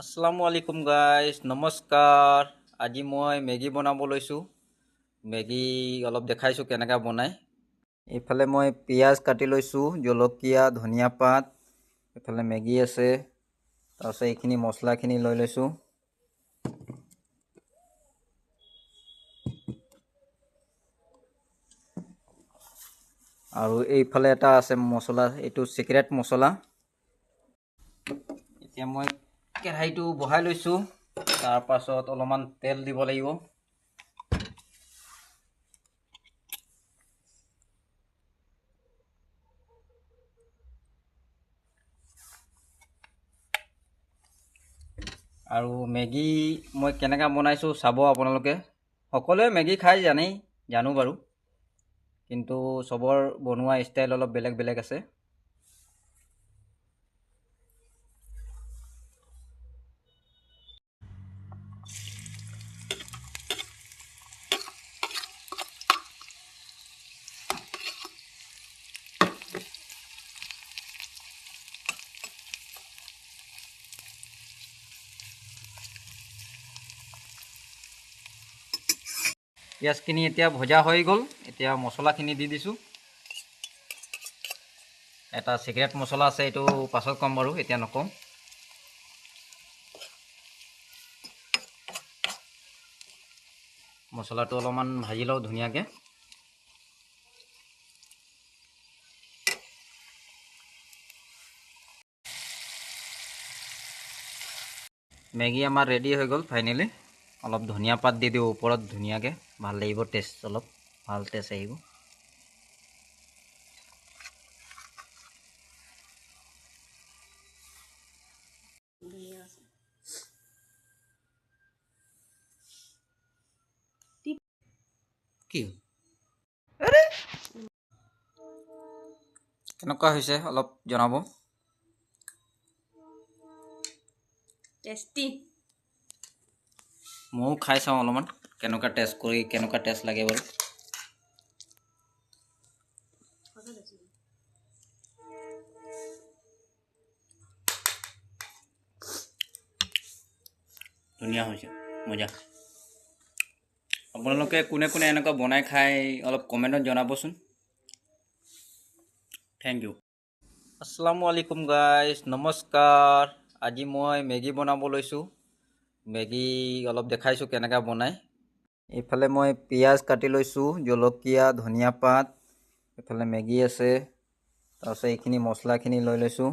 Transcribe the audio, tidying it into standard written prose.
আসসালামু আলাইকুম গাইজ, নমস্কাৰ। আজি মই মেগী বনাব লৈছোঁ। মেগী অলপ দেখাইছোঁ কেনেকৈ বনায়। এইফালে মই পিঁয়াজ কাটি লৈছোঁ, জলকীয়া, ধনিয়া পাত, এইফালে মেগী আছে। তাৰপিছত এইখিনি মছলাখিনি লৈ লৈছোঁ। আৰু এইফালে এটা আছে মছলা, এইটো চিক্ৰেট মছলা। এতিয়া মই কেৰাহীটো বহাই লৈছোঁ। তাৰপাছত অলপমান তেল দিব লাগিব। আৰু মেগী মই কেনেকৈ বনাইছোঁ চাব আপোনালোকে। সকলোৱে মেগী খাই জানো বাৰু, কিন্তু চবৰ বনোৱা ষ্টাইল অলপ বেলেগ বেলেগ আছে। পিঁয়াজখিনি এতিয়া ভজা হৈ গ'ল। এতিয়া মছলাখিনি দি দিছোঁ। এটা চিক্ৰেট মছলা আছে, এইটো পাছত ক'ম বাৰু, এতিয়া নকওঁ। মছলাটো অলপমান ভাজি লওঁ ধুনীয়াকৈ। মেগী আমাৰ ৰেডি হৈ গ'ল ফাইনেলি। অলপ ধনিয়া পাত দি দিওঁ ওপৰত ধুনীয়াকৈ, ভাল লাগিব, টেষ্ট অলপ ভাল টেষ্ট আহিব। কি কেনেকুৱা হৈছে অলপ জনাব। টেষ্টি। ময়ো খাই চাওঁ অলপমান, কেনেকুৱা টেষ্ট লাগে বাৰু। ধুনীয়া হৈছে, মজা। আপোনালোকে কোনে কোনে এনেকুৱা বনাই খাই অলপ কমেণ্টত জনাবচোন। Thank you. আসসালামু আলাইকুম গাইজ, নমস্কাৰ। আজি মই মেগী বনাব লৈছোঁ। মেগী অলপ দেখাইছোঁ কেনেকৈ বনায়। এইফালে মই পিঁয়াজ কাটি লৈছোঁ, জলকীয়া, ধনিয়া পাত, এইফালে মেগী আছে। তাৰপিছত এইখিনি মছলাখিনি লৈ লৈছোঁ।